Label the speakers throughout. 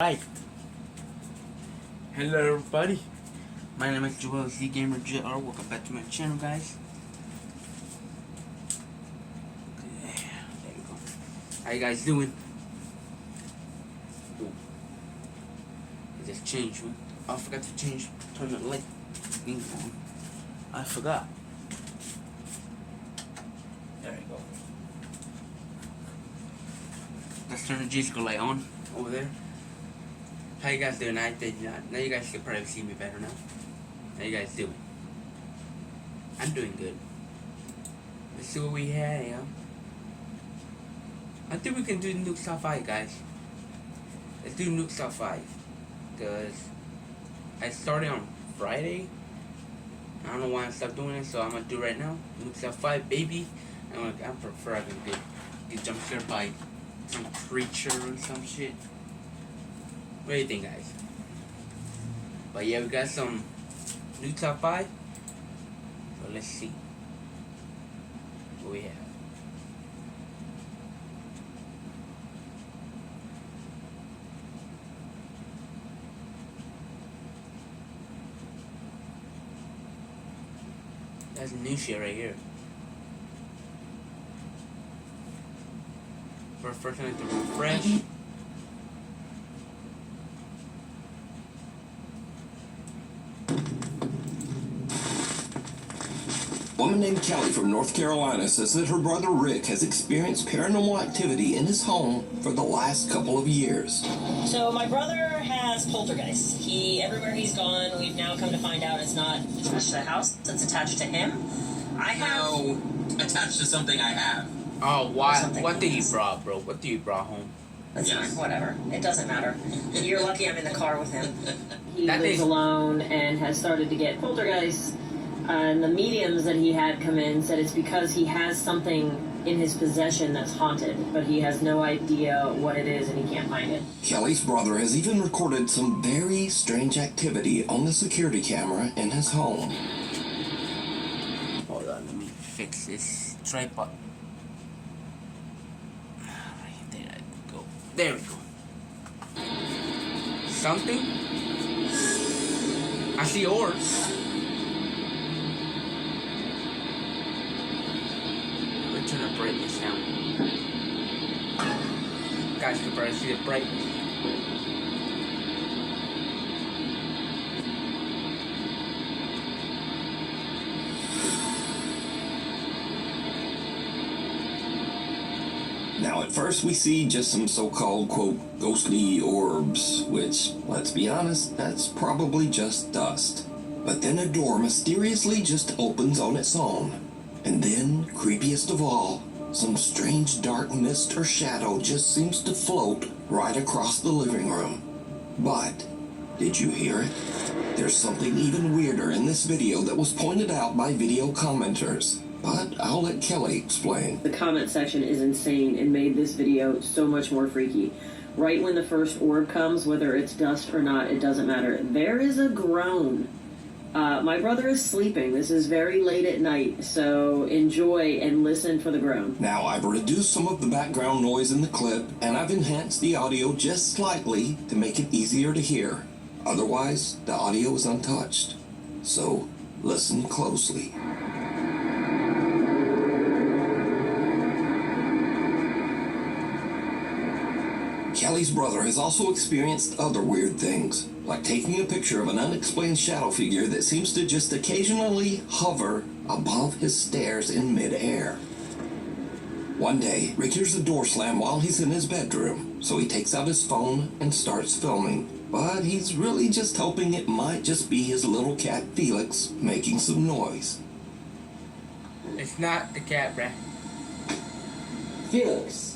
Speaker 1: Right. Hello everybody. My name is Joel Z Gamer JR. Welcome back to my channel, guys. Okay, there we go. How you guys doing? Ooh. I just changed one. Oh, I forgot to turn the light thing on. I forgot. There we go. Let's turn the G-School light on over there. How you guys doing? Now you guys can probably see me better now. How you guys doing? I'm doing good. Let's see what we have, yeah. I think we can do Nukes Top 5, guys. Let's do Nukes Top 5. Because I started on Friday. I don't know why I stopped doing it, so I'm going to do it right now. Nukes Top 5, baby. I prefer I can get jump scared by some creature or some shit. What do you think, guys? But yeah, we got some new top 5. So let's see what we have. That's new shit right here. First time to refresh.
Speaker 2: A woman named Kelly from North Carolina says that her brother Rick has experienced paranormal activity in his home for the last couple of years.
Speaker 3: So my brother has poltergeists. Everywhere he's gone, we've now come to find out it's not attached to the house, it's attached to him. I have...
Speaker 4: No, attached to something I have.
Speaker 1: Oh, why? What did you brought, bro? What did you brought home?
Speaker 3: That's fine, whatever. It doesn't matter. You're lucky I'm in the car with him.
Speaker 5: He lives alone and has started to get poltergeists. And the mediums that he had come in said it's because he has something in his possession that's haunted, but he has no idea what it is and he can't find it.
Speaker 2: Kelly's brother has even recorded some very strange activity on the security camera in his home.
Speaker 1: Hold on, let me fix this tripod. There I go. There we go. Something? I see orbs. Turn the brightness down. Guys can probably see the brightness.
Speaker 2: Now at first we see just some so-called, quote, ghostly orbs, which, let's be honest, that's probably just dust. But then a door mysteriously just opens on its own. And then, creepiest of all, some strange dark mist or shadow just seems to float right across the living room. But, did you hear it? There's something even weirder in this video that was pointed out by video commenters. But I'll let Kelly explain.
Speaker 5: The comment section is insane and made this video so much more freaky. Right when the first orb comes, whether it's dust or not, it doesn't matter. There is a groan. My brother is sleeping. This is very late at night, so enjoy and listen for the groan.
Speaker 2: Now, I've reduced some of the background noise in the clip, and I've enhanced the audio just slightly to make it easier to hear. Otherwise, the audio is untouched. So, listen closely. Kelly's brother has also experienced other weird things, like taking a picture of an unexplained shadow figure that seems to just occasionally hover above his stairs in midair. One day, Rick hears a door slam while he's in his bedroom, so he takes out his phone and starts filming. But he's really just hoping it might just be his little cat Felix making some noise.
Speaker 1: It's not the cat, bruh.
Speaker 5: Felix.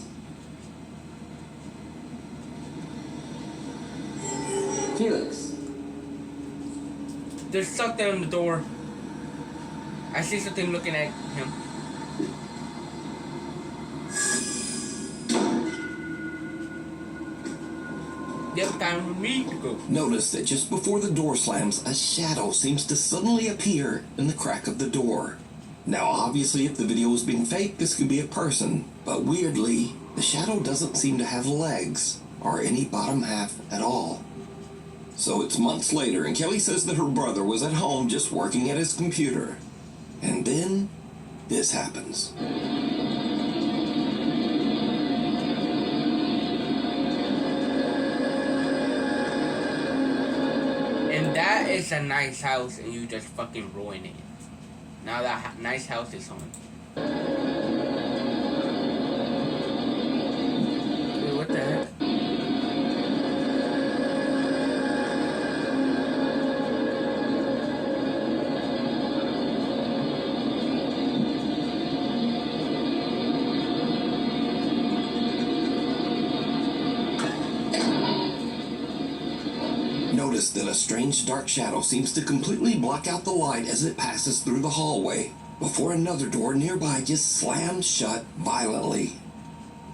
Speaker 5: Felix.
Speaker 1: There's something on the door. I see something looking at him. Yep, time for me to go.
Speaker 2: Notice that just before the door slams, a shadow seems to suddenly appear in the crack of the door. Now, obviously, if the video was being faked, this could be a person, but weirdly, the shadow doesn't seem to have legs. or any bottom half at all. So it's months later, and Kelly says that her brother was at home just working at his computer. And then this happens.
Speaker 1: And that is a nice house, and you just fucking ruin it. Now that nice house is on. Wait, what the heck?
Speaker 2: Notice that a strange dark shadow seems to completely block out the light as it passes through the hallway, before another door nearby just slams shut violently.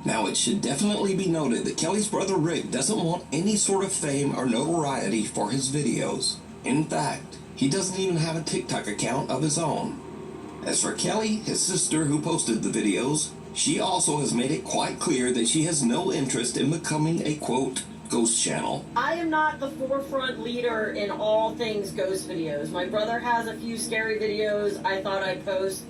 Speaker 2: Now, it should definitely be noted that Kelly's brother Rick doesn't want any sort of fame or notoriety for his videos. In fact, he doesn't even have a TikTok account of his own. As for Kelly, his sister who posted the videos, she also has made it quite clear that she has no interest in becoming a, quote, ghost channel.
Speaker 5: I am not the forefront leader in all things ghost videos. My brother has a few scary videos I thought I'd post.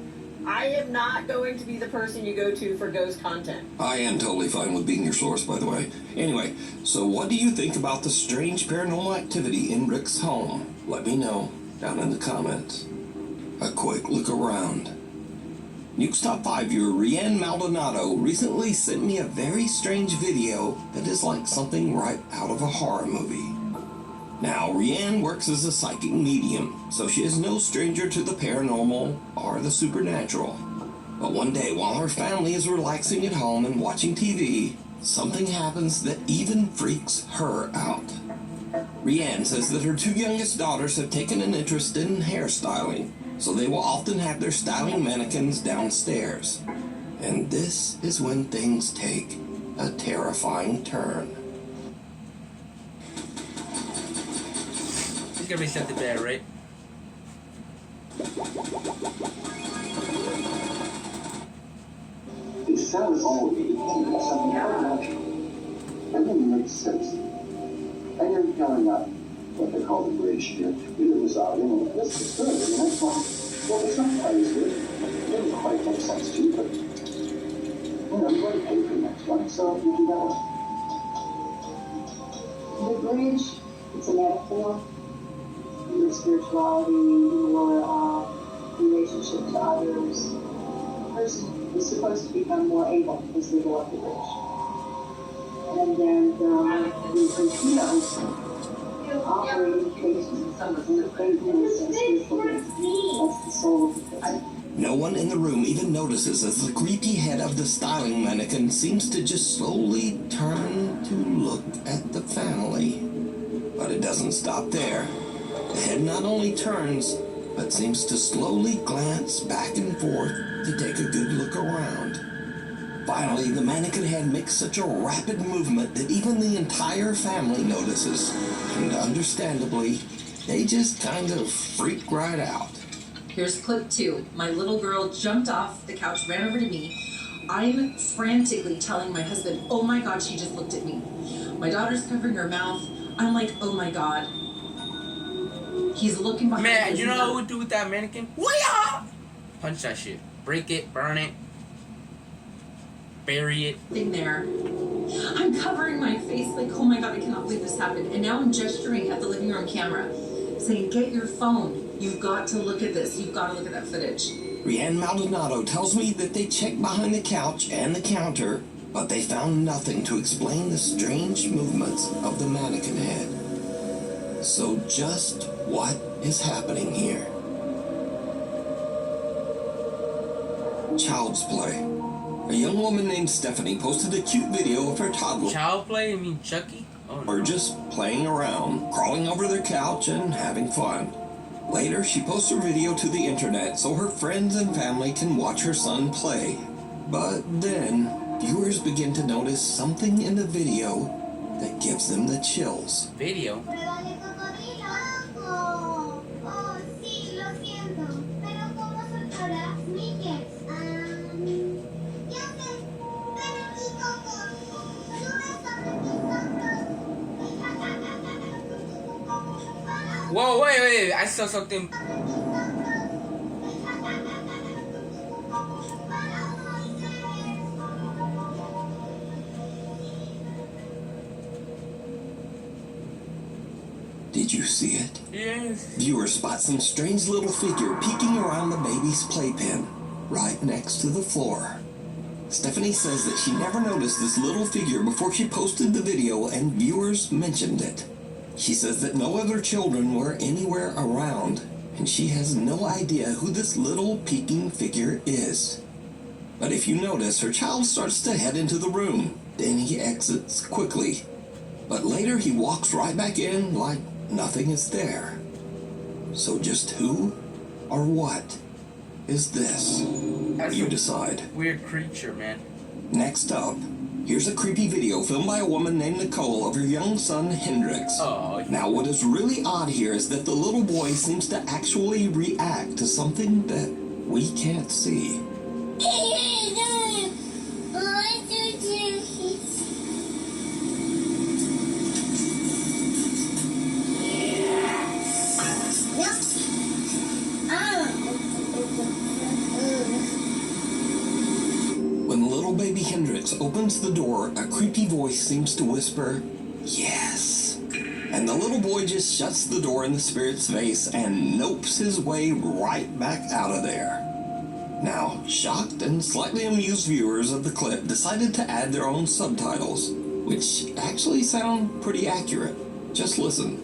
Speaker 5: I am not going to be the person you go to for ghost content.
Speaker 2: I am totally fine with being your source, by the way. Anyway, so what do you think about the strange paranormal activity in Rick's home? Let me know down in the comments. A quick look around. Nukes Top 5 viewer Rianne Maldonado recently sent me a very strange video that is like something right out of a horror movie. Now, Rianne works as a psychic medium, so she is no stranger to the paranormal or the supernatural. But one day, while her family is relaxing at home and watching TV, something happens that even freaks her out. Rianne says that her two youngest daughters have taken an interest in hairstyling, so they will often have their styling mannequins downstairs. And this is when things take a terrifying turn.
Speaker 1: She's gonna be sent to bed, right?
Speaker 6: It sounds all independent, something natural. Everything makes sense. And you're going up what they call the bridge here. It was out, this is good. And I thought, well, it's not quite as good. It didn't quite make sense to you, but, you're going to pay for the next one, so you do that one.
Speaker 7: The bridge, it's a metaphor. Your spirituality, your relationship to others. A person is supposed to become more able as they go up the bridge. And then the torpedoes operating cases and the faithfulness and spirituality. That's the soul of the person.
Speaker 2: No one in the room even notices as the creepy head of the styling mannequin seems to just slowly turn to look at the family. But it doesn't stop there. The head not only turns, but seems to slowly glance back and forth to take a good look around. Finally, the mannequin head makes such a rapid movement that even the entire family notices. And understandably, they just kind of freak right out.
Speaker 8: Here's clip 2. My little girl jumped off the couch, ran over to me. I'm frantically telling my husband, oh my God, she just looked at me. My daughter's covering her mouth. I'm like, oh my God. He's looking behind
Speaker 1: Man,
Speaker 8: us.
Speaker 1: you know what I would do with that mannequin? Wah! Punch that shit. Break it, burn it, bury it.
Speaker 8: Thing there. I'm covering my face like, oh my God, I cannot believe this happened. And now I'm gesturing at the living room camera, saying, get your phone. You've got to look at this. You've got to look at that footage.
Speaker 2: Rianne Maldonado tells me that they checked behind the couch and the counter, but they found nothing to explain the strange movements of the mannequin head. So just what is happening here? Child's play. A young woman named Stephanie posted a cute video of her toddler.
Speaker 1: Child play? I mean Chucky? Oh no.
Speaker 2: Or just playing around, crawling over their couch and having fun. Later, she posts her video to the internet so her friends and family can watch her son play. But then, viewers begin to notice something in the video that gives them the chills.
Speaker 1: Video? Whoa, wait, I saw something.
Speaker 2: Did you see it?
Speaker 1: Yes.
Speaker 2: Viewers spot some strange little figure peeking around the baby's playpen, right next to the floor. Stephanie says that she never noticed this little figure before she posted the video and viewers mentioned it. She says that no other children were anywhere around, and she has no idea who this little peeking figure is. But if you notice, her child starts to head into the room. Then he exits quickly. But later he walks right back in like nothing is there. So just who or what is this?
Speaker 1: That's
Speaker 2: You
Speaker 1: a
Speaker 2: decide.
Speaker 1: weird creature, man.
Speaker 2: Next up, here's a creepy video filmed by a woman named Nicole of her young son Hendrix.
Speaker 1: Oh.
Speaker 2: Now, what is really odd here is that the little boy seems to actually react to something that we can't see. When little baby Hendrix opens the door, a creepy voice seems to whisper, "Yes." And the little boy just shuts the door in the spirit's face and nopes his way right back out of there. Now, shocked and slightly amused viewers of the clip decided to add their own subtitles, which actually sound pretty accurate. Just listen.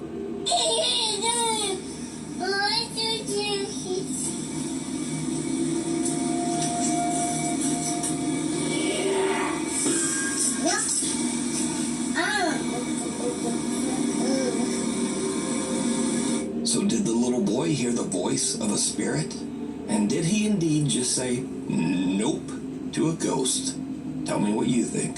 Speaker 2: So did the little boy hear the voice of a spirit? And did he indeed just say nope to a ghost? Tell me what you think.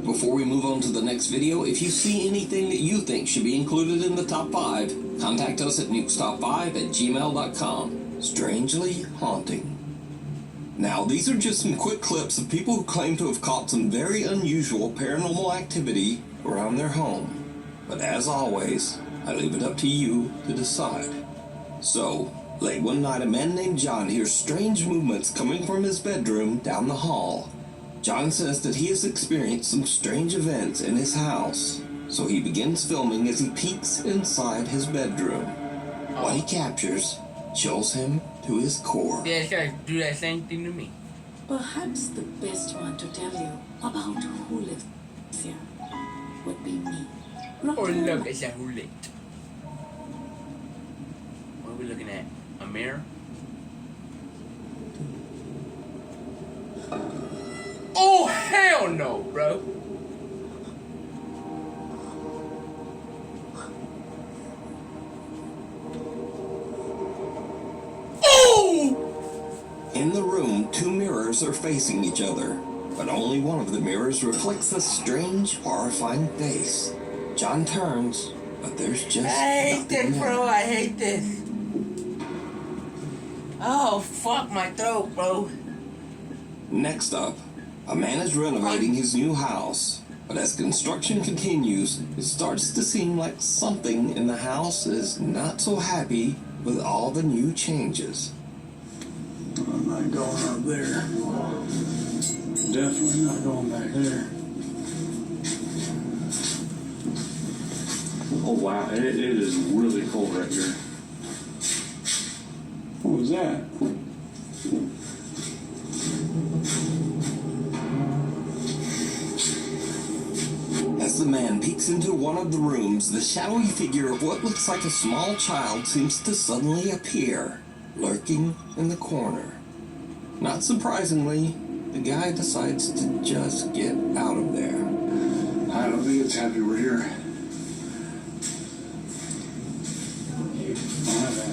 Speaker 2: Before we move on to the next video, if you see anything that you think should be included in the top 5, contact us at nukestop5@gmail.com. Strangely haunting. Now, these are just some quick clips of people who claim to have caught some very unusual paranormal activity around their home. But as always, I leave it up to you to decide. So, late one night, a man named John hears strange movements coming from his bedroom down the hall. John says that he has experienced some strange events in his house, so he begins filming as he peeks inside his bedroom. What he captures chills him to his core.
Speaker 1: Yeah, it's gonna do that same thing to me.
Speaker 9: Perhaps the best one to tell you about who lives here would be me.
Speaker 1: Or look, it's a roulette. What are we looking at? A mirror? Oh, hell no, bro.
Speaker 2: In the room, 2 mirrors are facing each other, but only one of the mirrors reflects a strange, horrifying face. John turns, but there's just
Speaker 1: I hate
Speaker 2: nothing
Speaker 1: this,
Speaker 2: there.
Speaker 1: bro. I hate this. Oh, fuck my throat, bro.
Speaker 2: Next up, a man is renovating his new house, but as construction continues, it starts to seem like something in the house is not so happy with all the new changes.
Speaker 10: I'm not going up there. Definitely not going back there. Oh wow, it is really cold right here. What was that?
Speaker 2: As the man peeks into one of the rooms, the shadowy figure of what looks like a small child seems to suddenly appear, lurking in the corner. Not surprisingly, the guy decides to just get out of there.
Speaker 10: I don't think it's happy we're here. I'll have at it.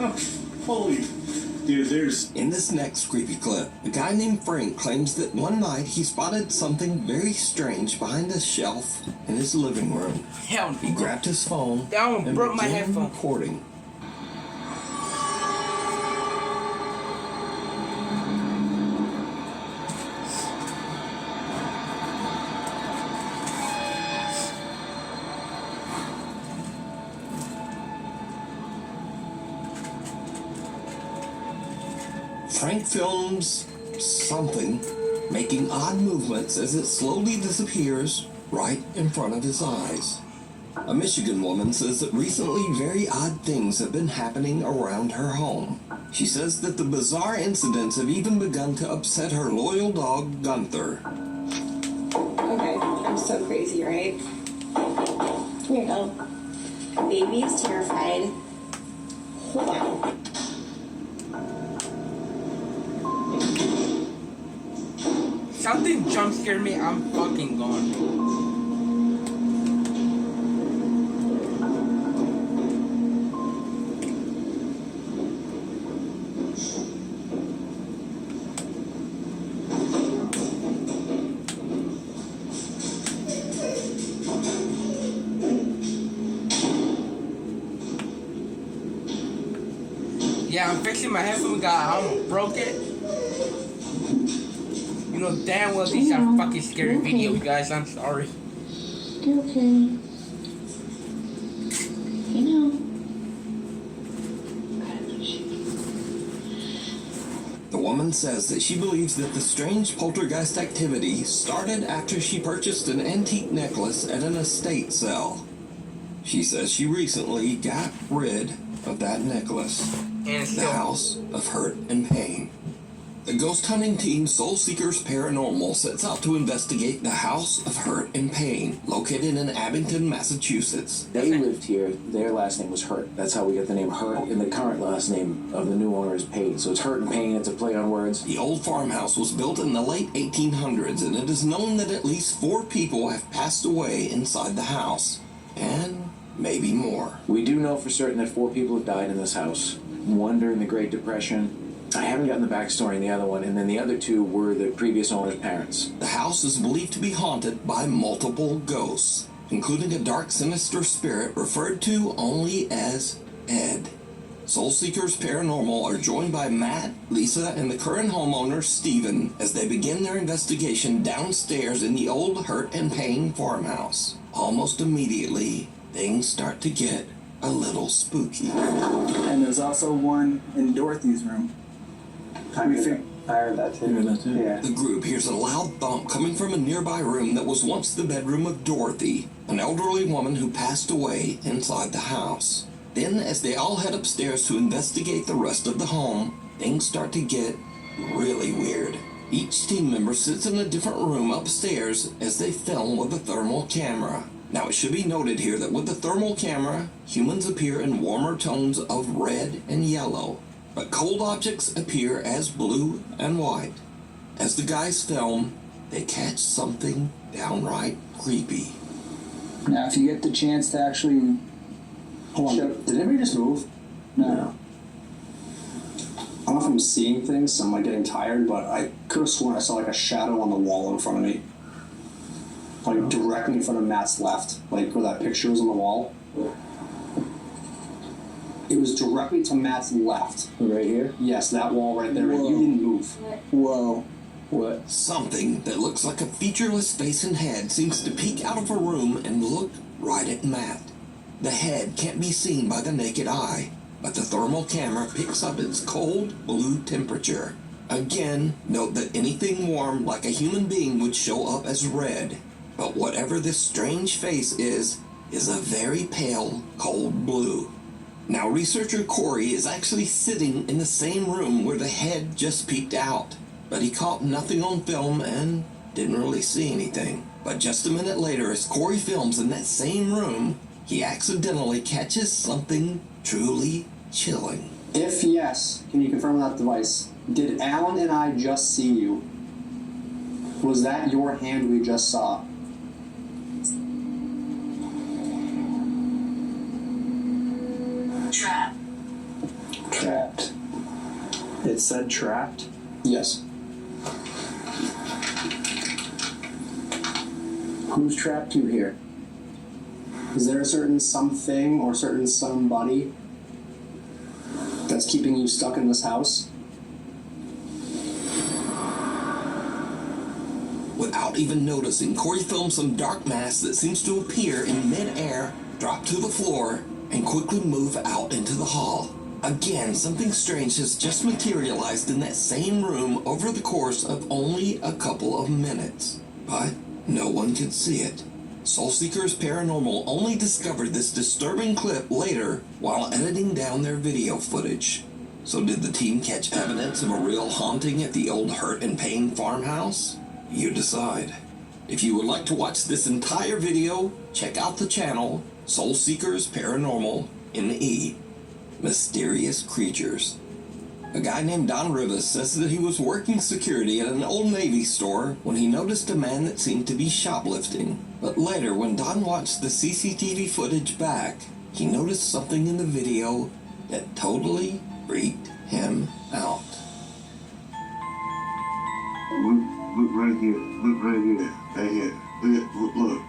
Speaker 10: Oh, holy. Dude, there's...
Speaker 2: In this next creepy clip, a guy named Frank claims that one night he spotted something very strange behind a shelf in his living room.
Speaker 1: Hell
Speaker 2: He
Speaker 1: no.
Speaker 2: grabbed his phone
Speaker 1: That one
Speaker 2: and
Speaker 1: broke my
Speaker 2: began
Speaker 1: headphone.
Speaker 2: recording. Frank films something making odd movements as it slowly disappears right in front of his eyes. A Michigan woman says that recently very odd things have been happening around her home. She says that the bizarre incidents have even begun to upset her loyal dog, Gunther.
Speaker 11: Okay, I'm so crazy, right? Here you go. Baby is terrified. Hold on.
Speaker 1: Something jump scared me, I'm fucking gone. Yeah, I'm fixing my headphone, guy. I almost broke it. You know damn well these are fucking scary videos, guys. I'm sorry.
Speaker 9: You're okay. You know.
Speaker 2: The woman says that she believes that the strange poltergeist activity started after she purchased an antique necklace at an estate sale. She says she recently got rid of that necklace.
Speaker 1: And
Speaker 2: The House of Hurt and Pain. The ghost hunting team Soul Seekers Paranormal sets out to investigate the House of Hurt and Pain, located in Abington, Massachusetts.
Speaker 12: They lived here. Their last name was Hurt. That's how we get the name Hurt, and the current last name of the new owner is Pain. So it's Hurt and Pain. It's a play on words.
Speaker 2: The old farmhouse was built in the late 1800s, and it is known that at least 4 people have passed away inside the house. And maybe more.
Speaker 12: We do know for certain that 4 people have died in this house. 1 during the Great Depression. I haven't gotten the backstory on the other one, and then the other 2 were the previous owner's parents.
Speaker 2: The house is believed to be haunted by multiple ghosts, including a dark, sinister spirit referred to only as Ed. Soul Seekers Paranormal are joined by Matt, Lisa, and the current homeowner, Steven, as they begin their investigation downstairs in the old Hurt and Pain farmhouse. Almost immediately, things start to get a little spooky.
Speaker 13: And there's also one in Dorothy's room.
Speaker 6: I heard that too. Yeah.
Speaker 2: The group hears a loud thump coming from a nearby room that was once the bedroom of Dorothy, an elderly woman who passed away inside the house. Then, as they all head upstairs to investigate the rest of the home, things start to get really weird. Each team member sits in a different room upstairs as they film with a thermal camera. Now, it should be noted here that with the thermal camera, humans appear in warmer tones of red and yellow, but cold objects appear as blue and white. As the guys film, they catch something downright creepy.
Speaker 13: Now, if you get the chance to actually...
Speaker 6: Hold on, did anybody just move?
Speaker 13: No.
Speaker 6: I don't know if I'm seeing things, so I'm like getting tired, but I could have sworn I saw like a shadow on the wall in front of me. Like directly in front of Matt's left, like where that picture was on the wall. It was directly to Matt's left.
Speaker 12: Right here?
Speaker 6: Yes, that wall right there. You didn't move.
Speaker 13: Whoa.
Speaker 12: What?
Speaker 2: Something that looks like a featureless face and head seems to peek out of a room and look right at Matt. The head can't be seen by the naked eye, but the thermal camera picks up its cold blue temperature. Again, note that anything warm like a human being would show up as red, but whatever this strange face is a very pale, cold blue. Now, researcher Corey is actually sitting in the same room where the head just peeked out, but he caught nothing on film and didn't really see anything. But just a minute later, as Corey films in that same room, he accidentally catches something truly chilling.
Speaker 6: If yes, can you confirm that device? Did Alan and I just see you? Was that your hand we just saw?
Speaker 11: Trap.
Speaker 13: Trapped. It said trapped?
Speaker 6: Yes.
Speaker 13: Who's trapped you here?
Speaker 6: Is there a certain something or certain somebody that's keeping you stuck in this house?
Speaker 2: Without even noticing, Corey films some dark mass that seems to appear in mid-air, drop to the floor, and quickly move out into the hall. Again, something strange has just materialized in that same room over the course of only a couple of minutes. But no one could see it. Soul Seekers Paranormal only discovered this disturbing clip later while editing down their video footage. So did the team catch evidence of a real haunting at the old Hurt and Pain farmhouse? You decide. If you would like to watch this entire video, check out the channel Soul Seekers Paranormal ME. Mysterious Creatures. A guy named Don Rivas says that he was working security at an Old Navy store when he noticed a man that seemed to be shoplifting. But later, when Don watched the CCTV footage back, he noticed something in the video that totally freaked him out.
Speaker 10: Look right here. Look right here. Right here. Look.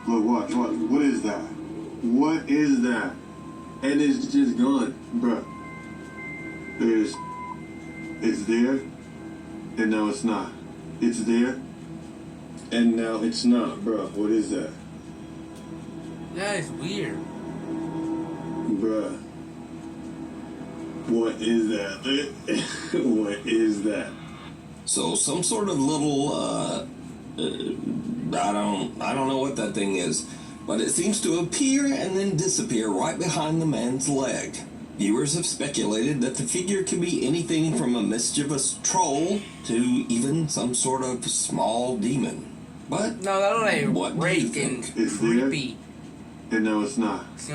Speaker 10: Look, watch. What is that? What is that? And it's just gone, bruh. It's there, and now it's not. It's there, and now it's not, bruh. What is that?
Speaker 1: That is weird.
Speaker 10: Bruh. What is that? What is that?
Speaker 2: So some sort of little, I don't know what that thing is, but it seems to appear and then disappear right behind the man's leg. Viewers have speculated that the figure could be anything from a mischievous troll to even some sort of small demon. But
Speaker 1: no, that was like
Speaker 2: what do you think?
Speaker 10: It's
Speaker 1: creepy.
Speaker 10: There, and now it's not. It's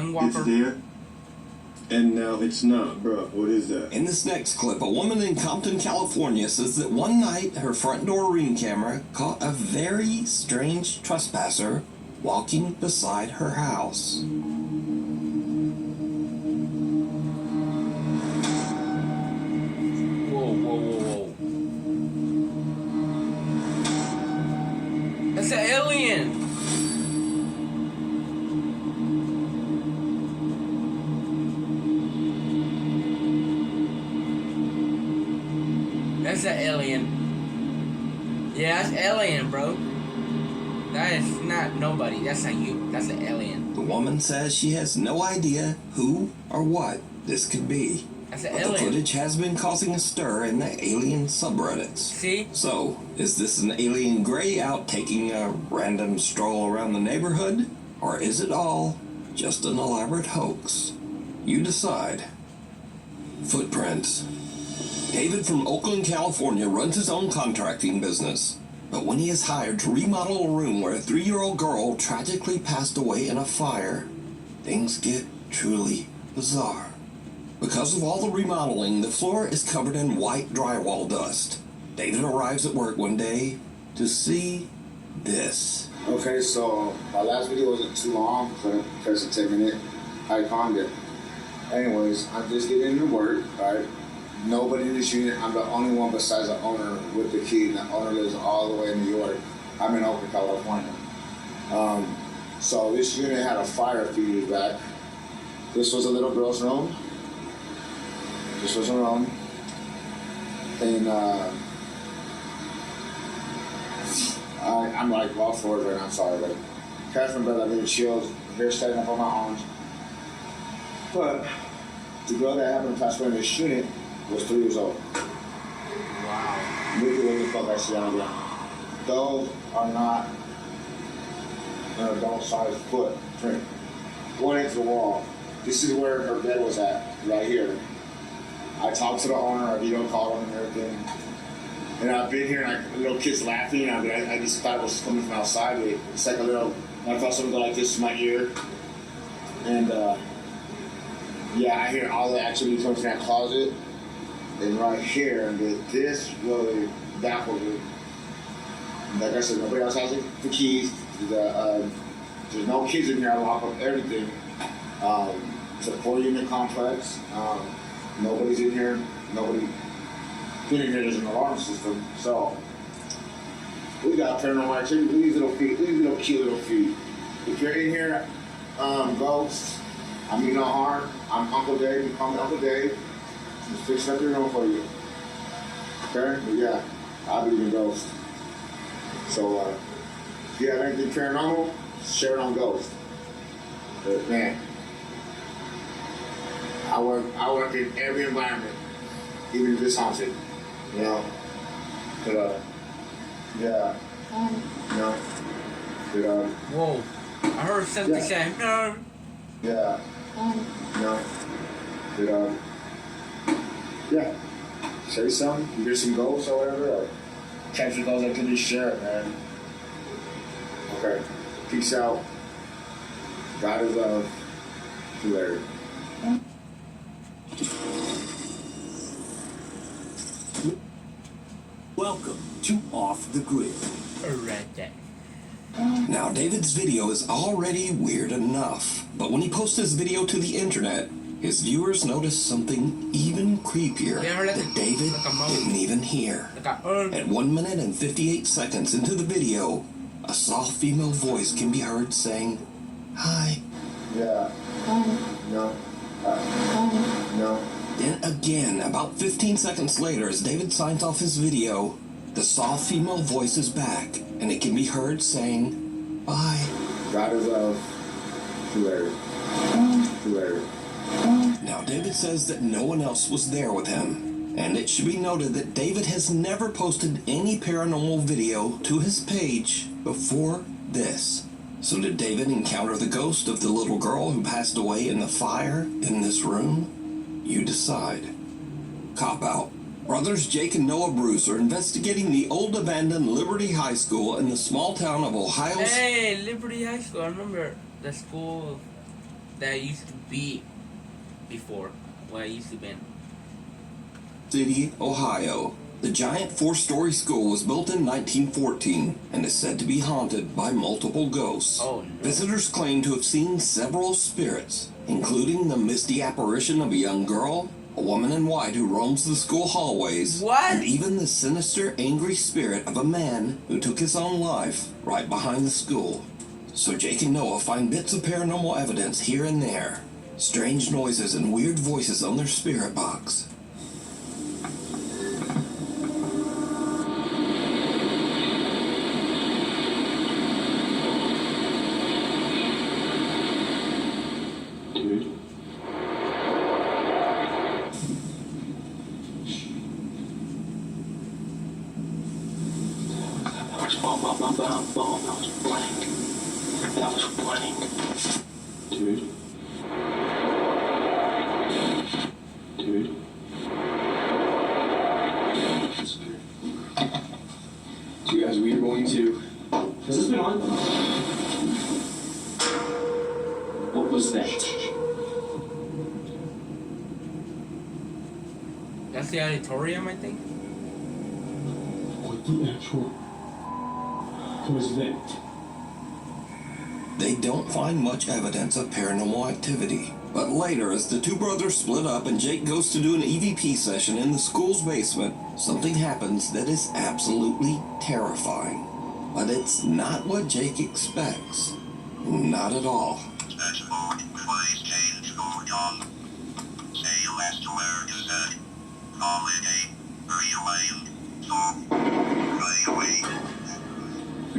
Speaker 10: there, and now it's not, bro. What is that?
Speaker 2: In this next clip, a woman in Compton, California says that one night her front door ring camera caught a very strange trespasser walking beside her house.
Speaker 1: Whoa. That's an alien. That's an alien. Yeah, that's alien, bro. That is not nobody. That's not you. That's an alien.
Speaker 2: The woman says she has no idea who or what this could be.
Speaker 1: That's an
Speaker 2: but
Speaker 1: alien.
Speaker 2: The footage has been causing a stir in the alien subreddits.
Speaker 1: See?
Speaker 2: So, is this an alien gray out taking a random stroll around the neighborhood? Or is it all just an elaborate hoax? You decide. Footprints. David from Oakland, California runs his own contracting business. But when he is hired to remodel a room where a 3-year-old girl tragically passed away in a fire, things get truly bizarre. Because of all the remodeling, the floor is covered in white drywall dust. David arrives at work one day to see this.
Speaker 14: Okay, so my last video wasn't too long, so because it's 10 minutes, I calmed it. Anyways, I'm just getting into work, right? Nobody in this unit, I'm the only one besides the owner with the key, and the owner lives all the way in New York. I'm in Oakland, California. So this unit had a fire a few years back. This was a little girl's room. This was her room. And I'm like all for it right now, I'm sorry, but Catherine brother, I've been chilled, hair standing up on my arms. But the girl that happened to pass away in this unit was 3 years old.
Speaker 1: Wow.
Speaker 14: Look at what the fuck I see on the ground. Those are not an adult-sized footprint. Going into the wall. This is where her bed was at, right here. I talked to the owner, I video called him and everything. And I've been here, and little kids laughing. I just thought it was coming from outside. It's like a little, I felt something go like this to my ear. And yeah, I hear all the activity coming from that closet. And right here, and this really baffled me. Like I said, nobody else has the keys. There's no kids in here. I lock up everything. It's a 4-unit complex. Nobody's in here. Nobody been in here. There's an alarm system. So we got paranormal activity. These little feet. These little cute little feet. If you're in here, ghosts, I mean no harm. I'm Uncle Dave. You call me Uncle Dave. Just fixing up your room for you. Okay? But yeah, I believe in ghosts. So if you have anything paranormal, share it on ghosts. But man, I work in every environment, even if it's haunted. You know? But, yeah. You know? But,
Speaker 1: Whoa. I heard something saying, no.
Speaker 14: yeah. You know? But, yeah. Say something, you get some ghosts or whatever, or capture those that can just share it, man. Okay. Peace out. God is love. See you later.
Speaker 2: Welcome to Off the Grid.
Speaker 1: Alright then.
Speaker 2: Now, David's video is already weird enough, but when he posts his video to the internet, his viewers noticed something even creepier that David didn't even hear. At 1 minute and 58 seconds into the video, a soft female voice can be heard saying, "Hi."
Speaker 14: Yeah. No. No.
Speaker 2: Then again, about 15 seconds later, as David signs off his video, the soft female voice is back, and it can be heard saying, "Bye."
Speaker 14: God is love. See you later. See you later.
Speaker 2: Now, David says that no one else was there with him, and it should be noted that David has never posted any paranormal video to his page before this. So did David encounter the ghost of the little girl who passed away in the fire in this room? You decide. Cop out. Brothers Jake and Noah Bruce are investigating the old abandoned Liberty High School in the small town of Ohio.
Speaker 1: Hey, Liberty High School. I remember the school that I used to be before, where I used to be in.
Speaker 2: City, Ohio. The giant 4-story school was built in 1914 and is said to be haunted by multiple ghosts.
Speaker 1: Oh, no.
Speaker 2: Visitors claim to have seen several spirits, including the misty apparition of a young girl, a woman in white who roams the school hallways, and even the sinister, angry spirit of a man who took his own life right behind the school. So Jake and Noah find bits of paranormal evidence here and there, strange noises and weird voices on their spirit box.
Speaker 12: That was blank. Dude. You guys, we are going to... Has this been on? What was that?
Speaker 1: That's the auditorium, I think.
Speaker 12: What the actual... was that?
Speaker 2: They don't find much evidence of paranormal activity. But later, as the two brothers split up and Jake goes to do an EVP session in the school's basement, something happens that is absolutely terrifying. But it's not what Jake expects. Not at all.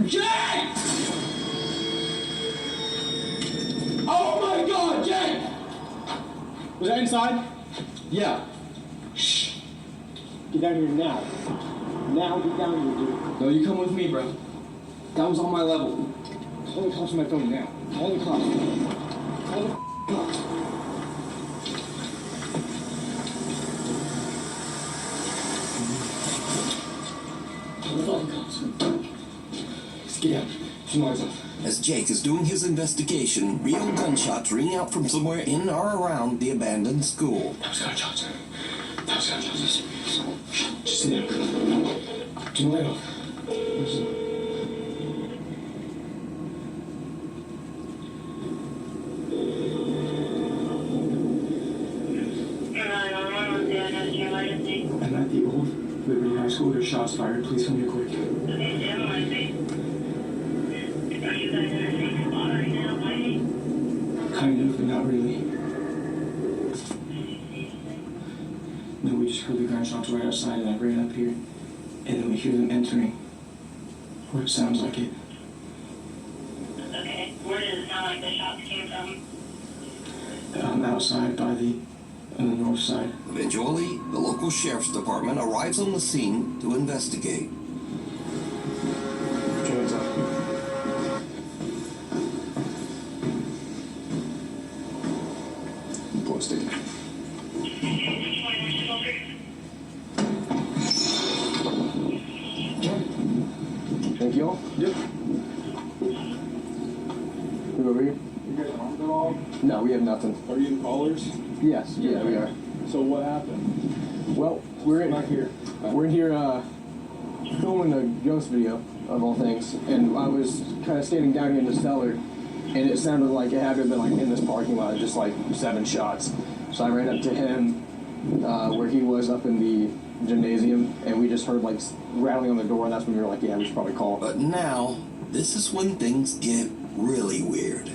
Speaker 12: Jake! Oh my God, Jake! Was that inside? Yeah. Shh. Get down here now. Now get down here, dude. No, you come with me, bro. That was on my level. Call the cops on my phone now. Call the cops. Call the cops. Call the fucking cops. Let's get out. Some lights off.
Speaker 2: As Jake is doing his investigation, real gunshots ring out from somewhere in or around the abandoned school.
Speaker 12: That was gunshots. That was gunshots. Just sit down. Turn the light off. I'm at the old Liberty High School. There's shots fired. Please come here quick. Kind of, but not really. No, we just heard the gunshots right outside, and I ran up here, and then we hear them entering. Or it sounds like it.
Speaker 7: Okay, where does it sound like the shots came from?
Speaker 12: Outside by the on the north side.
Speaker 2: Eventually, the local sheriff's department arrives on the scene to investigate.
Speaker 12: Hands up. Pull a stick. Thank you all. Yep. Move over here.
Speaker 15: You guys armed at all?
Speaker 12: No, we have nothing.
Speaker 15: Are you in callers?
Speaker 12: Yes, yeah, we are.
Speaker 15: So what happened?
Speaker 12: Well, we're in
Speaker 15: Not here.
Speaker 12: We're in here filming a ghost video of all things, and I was kind of standing down here in the cellar, and it sounded like it had to have been like in this parking lot, just like 7 shots. So I ran up to him where he was up in the gymnasium, and we just heard like rattling on the door, and that's when we were like, yeah, we should probably call.
Speaker 2: But now, this is when things get really weird.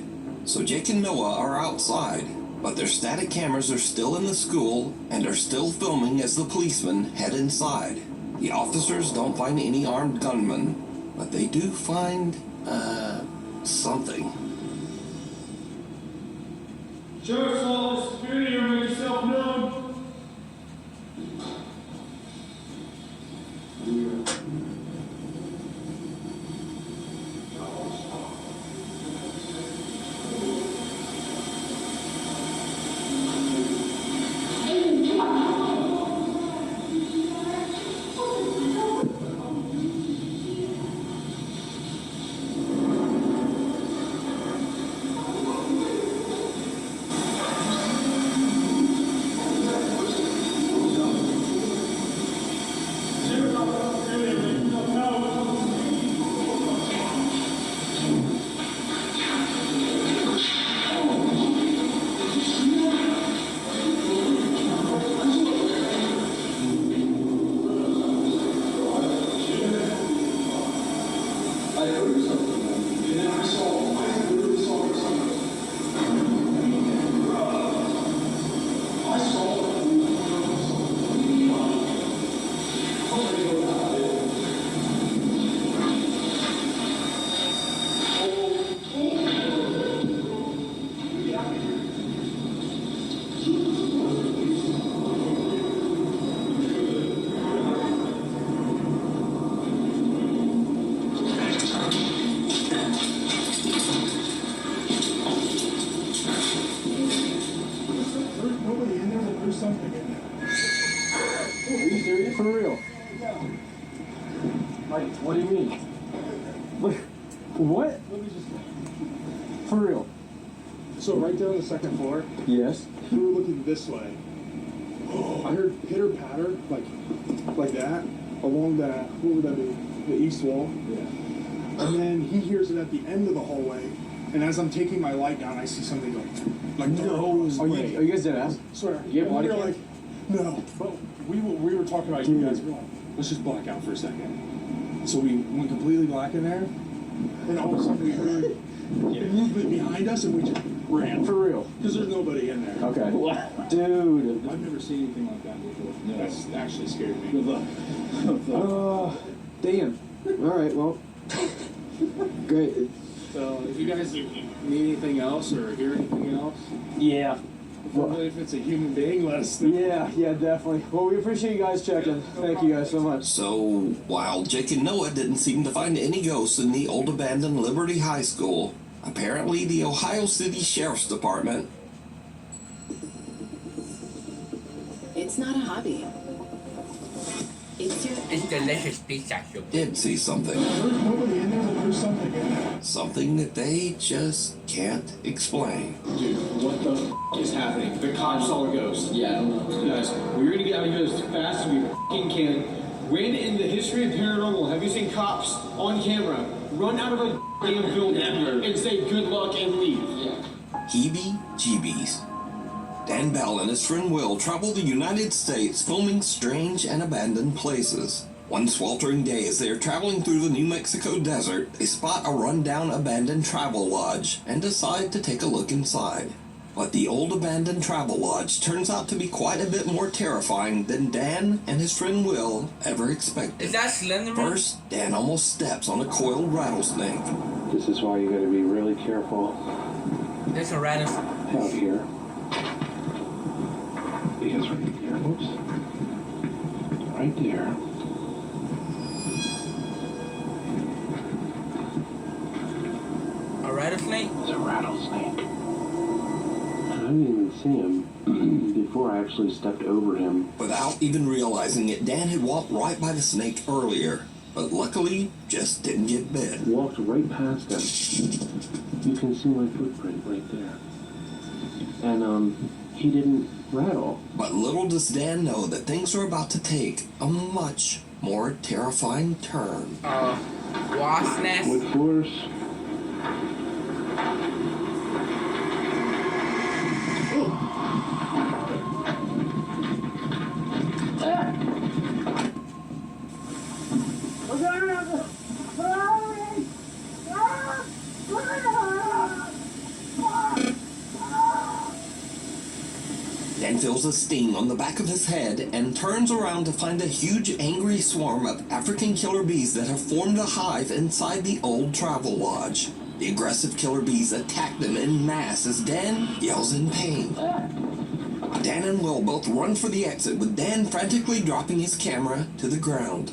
Speaker 2: So Jake and Noah are outside, but their static cameras are still in the school and are still filming as the policemen head inside. The officers don't find any armed gunmen, but they do find, something.
Speaker 15: Sheriff's Office, security, or make yourself known.
Speaker 12: For real? Like, what do you mean? What? For real?
Speaker 15: So right there on the second floor,
Speaker 12: Yes.
Speaker 15: we were looking this way. I heard pitter patter, like that, along that, what would that be? The east wall. Yeah. And then he hears it at the end of the hallway, and as I'm taking my light down, I see something going like
Speaker 12: No. Are you guys dead ass?
Speaker 15: Swear.
Speaker 12: You have
Speaker 15: And we
Speaker 12: body
Speaker 15: were
Speaker 12: cam?
Speaker 15: like, no. But we were talking about you guys. We're like, let's just black out for a second. So we went completely black in there, and all of a sudden we heard movement behind us, and we just ran.
Speaker 12: For real?
Speaker 15: Because there's nobody in there.
Speaker 12: Okay. Dude.
Speaker 15: I've never seen anything like that before. No. That's actually scared me. Good luck.
Speaker 12: Damn. All right. Well. Great.
Speaker 15: So if you guys need anything else or hear anything else,
Speaker 12: Yeah.
Speaker 15: probably if it's a human being, let us know.
Speaker 12: Yeah, definitely. Well, we appreciate you guys checking. Thank you guys so much.
Speaker 2: So, while Jake and Noah didn't seem to find any ghosts in the old abandoned Liberty High School, apparently the Ohio City Sheriff's Department
Speaker 9: It's not a hobby. It's your
Speaker 1: It's delicious pizza soup.
Speaker 2: did see something.
Speaker 15: There's nobody in there, but there's something in there.
Speaker 2: Something that they just can't explain.
Speaker 12: Dude, what the is happening? The cops saw a ghost. Yeah, I don't know. Guys, we're gonna get out of here as fast as we can. When in the history of paranormal have you seen cops on camera run out of a damn building and say good luck and leave? Yeah.
Speaker 2: Heebie-jeebies. Dan Bell and his friend Will travel the United States filming strange and abandoned places. One sweltering day as they are traveling through the New Mexico desert, they spot a rundown abandoned travel lodge and decide to take a look inside. But the old abandoned travel lodge turns out to be quite a bit more terrifying than Dan and his friend Will ever expected.
Speaker 1: Is that Slenderman?
Speaker 2: First, Dan almost steps on a coiled rattlesnake.
Speaker 16: This is why you gotta be really careful
Speaker 1: There's a rattlesnake.
Speaker 16: out here. Oops. Right there.
Speaker 1: A rattlesnake?
Speaker 16: It's a rattlesnake. I didn't even see him before I actually stepped over him.
Speaker 2: Without even realizing it, Dan had walked right by the snake earlier, but luckily just didn't get bit.
Speaker 16: Walked right past him. You can see my footprint right there. And he didn't rattle.
Speaker 2: But little does Dan know that things are about to take a much more terrifying turn.
Speaker 1: Wasp nest?
Speaker 16: With force.
Speaker 2: Dan feels a sting on the back of his head and turns around to find a huge angry swarm of African killer bees that have formed a hive inside the old travel lodge. The aggressive killer bees attack them en masse as Dan yells in pain. Dan and Will both run for the exit, with Dan frantically dropping his camera to the ground.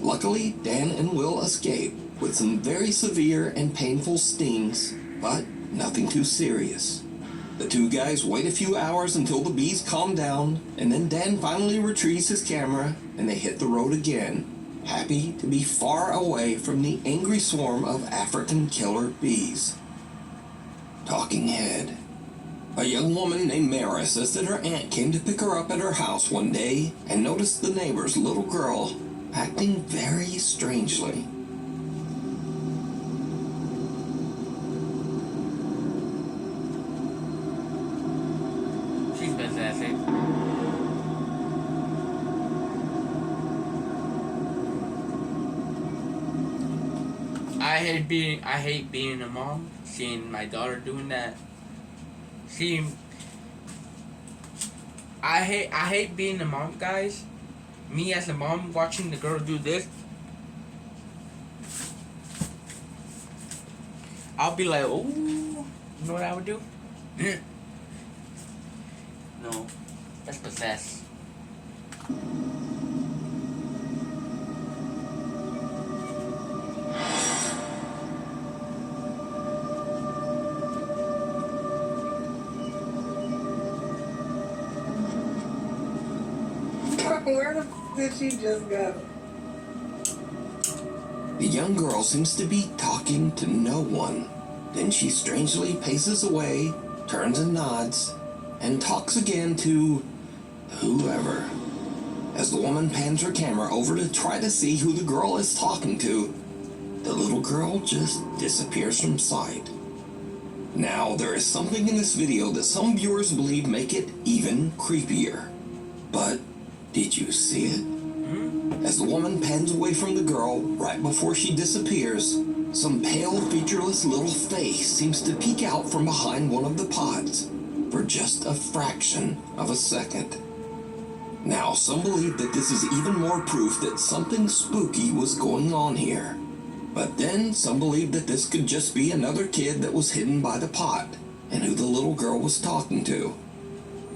Speaker 2: Luckily, Dan and Will escape with some very severe and painful stings, but nothing too serious. The two guys wait a few hours until the bees calm down, and then Dan finally retrieves his camera and they hit the road again, happy to be far away from the angry swarm of African killer bees. Talking head. A young woman named Mara says that her aunt came to pick her up at her house one day and noticed the neighbor's little girl acting very strangely.
Speaker 1: She's possessive. I hate being a mom, seeing my daughter doing that. I hate being a mom, guys. Me as a mom watching the girl do this. I'll be like, oh, you know what I would do? No, that's possessed.
Speaker 17: Where the did she just go?
Speaker 2: The young girl seems to be talking to no one. Then she strangely paces away, turns and nods, and talks again to whoever. As the woman pans her camera over to try to see who the girl is talking to, the little girl just disappears from sight. Now, there is something in this video that some viewers believe make it even creepier. But did you see it? As the woman pans away from the girl, right before she disappears, some pale, featureless little face seems to peek out from behind one of the pods for just a fraction of a second. Now, some believe that this is even more proof that something spooky was going on here. But then, some believe that this could just be another kid that was hidden by the pot, and who the little girl was talking to.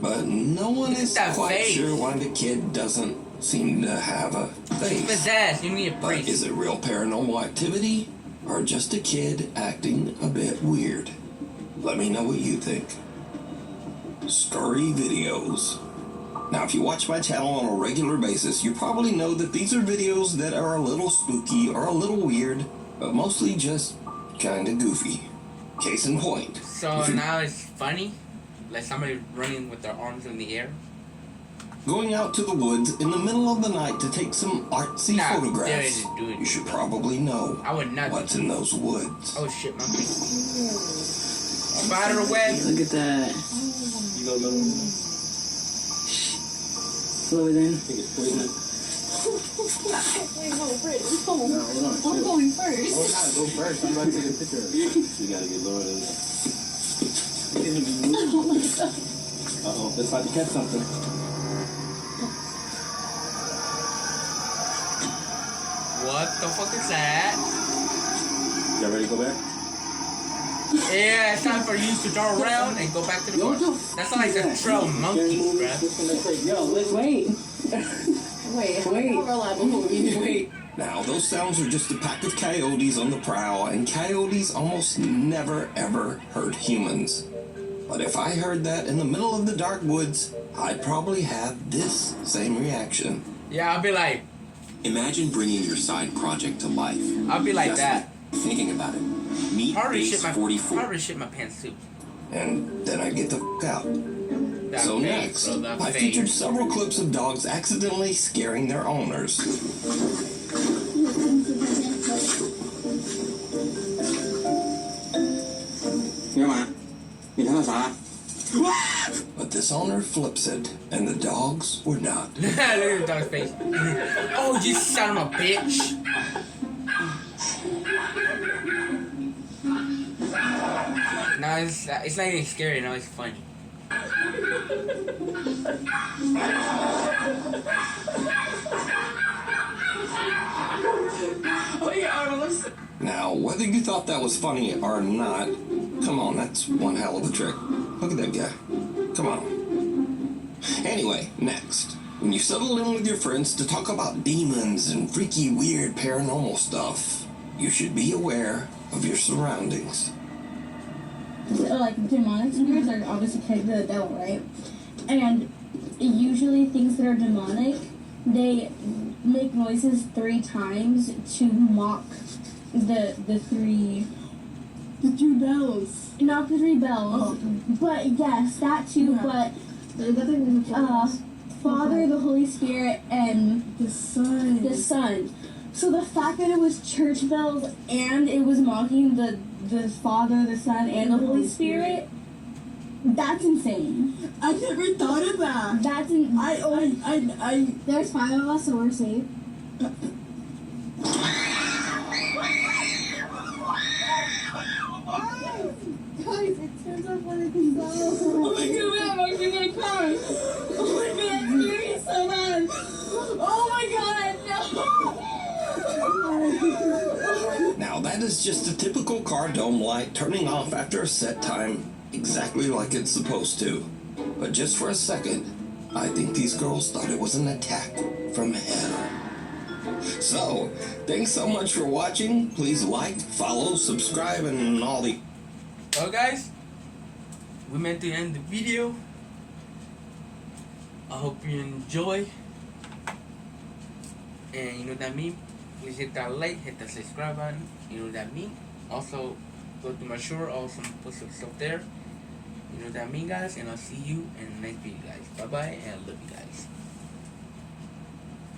Speaker 2: But no one is quite sure why the kid doesn't seem to have a face.
Speaker 1: Possessed, you need a priest.
Speaker 2: But is it real paranormal activity, or just a kid acting a bit weird? Let me know what you think. Scurry Videos. Now, if you watch my channel on a regular basis, you probably know that these are videos that are a little spooky or a little weird, but mostly just kinda goofy. Case in point.
Speaker 1: So now it's funny? Like somebody running with their arms in the air?
Speaker 2: Going out to the woods in the middle of the night to take some artsy photographs, you should probably know what's in those woods.
Speaker 1: Oh shit, my big spider web.
Speaker 5: Look at that.
Speaker 12: You go little.
Speaker 5: Slow it in.
Speaker 12: I think it's poison.
Speaker 9: I'm going first.
Speaker 12: Oh, no, go first. I'm about to take a picture of it. You gotta get lower than that. Uh-oh, let's try to catch something.
Speaker 1: What the fuck is that?
Speaker 12: Y'all ready to go back?
Speaker 1: Yeah, it's time for you to draw around and go back to the car. That's like the trail monkeys, bruh.
Speaker 11: Wait, how reliable will you wait?
Speaker 2: Now, those sounds are just a pack of coyotes on the prowl, and coyotes almost never ever hurt humans. But if I heard that in the middle of the dark woods, I'd probably have this same reaction.
Speaker 1: Yeah, I'll be like...
Speaker 2: Imagine bringing your side project to life.
Speaker 1: I'll be like
Speaker 2: Just
Speaker 1: that.
Speaker 2: Thinking about it. Meet base 44.
Speaker 1: I already shit my pants too.
Speaker 2: And then I get the f*** out. So
Speaker 1: face,
Speaker 2: next,
Speaker 1: bro, that
Speaker 2: I
Speaker 1: face.
Speaker 2: featured several clips of dogs accidentally scaring their owners. But this owner flips it, and the dogs were not.
Speaker 1: Look at the dog's face. Oh, you son of a bitch. No, it's not even scary, no, it's funny.
Speaker 2: Now, whether you thought that was funny or not, come on, that's one hell of a trick. Look at that guy. Come on. Anyway, next. When you settle in with your friends to talk about demons and freaky, weird paranormal stuff, you should be aware of your surroundings.
Speaker 18: Like demonic spirits are obviously connected to the devil, right? And usually things that are demonic, they make noises 3 times to mock the three bells. Not the 3 bells, but yes, that too. But Father, the Holy Spirit, and the Son. The Son. So the fact that it was church bells and it was mocking the Father, the Son, and the Holy Spirit, that's insane. I never thought of that. That's there's 5 of us, so we're safe. Guys, it turns out when it's so. Oh my god, I'm actually gonna cry. Oh my god, that scared me so bad. Oh my god, no.
Speaker 2: Now, that is just a typical car dome light turning off after a set time, exactly like it's supposed to. But just for a second, I think these girls thought it was an attack from hell. So, thanks so much for watching. Please like, follow, subscribe, and all the...
Speaker 1: Well, guys, we meant to end the video. I hope you enjoy. And you know what I mean? Please hit that like, hit that subscribe button. You know what I mean? Also, go to my shore. Also, put some stuff there. You know what I mean, guys? And I'll see you in the next video, guys. Bye-bye, and I love you guys.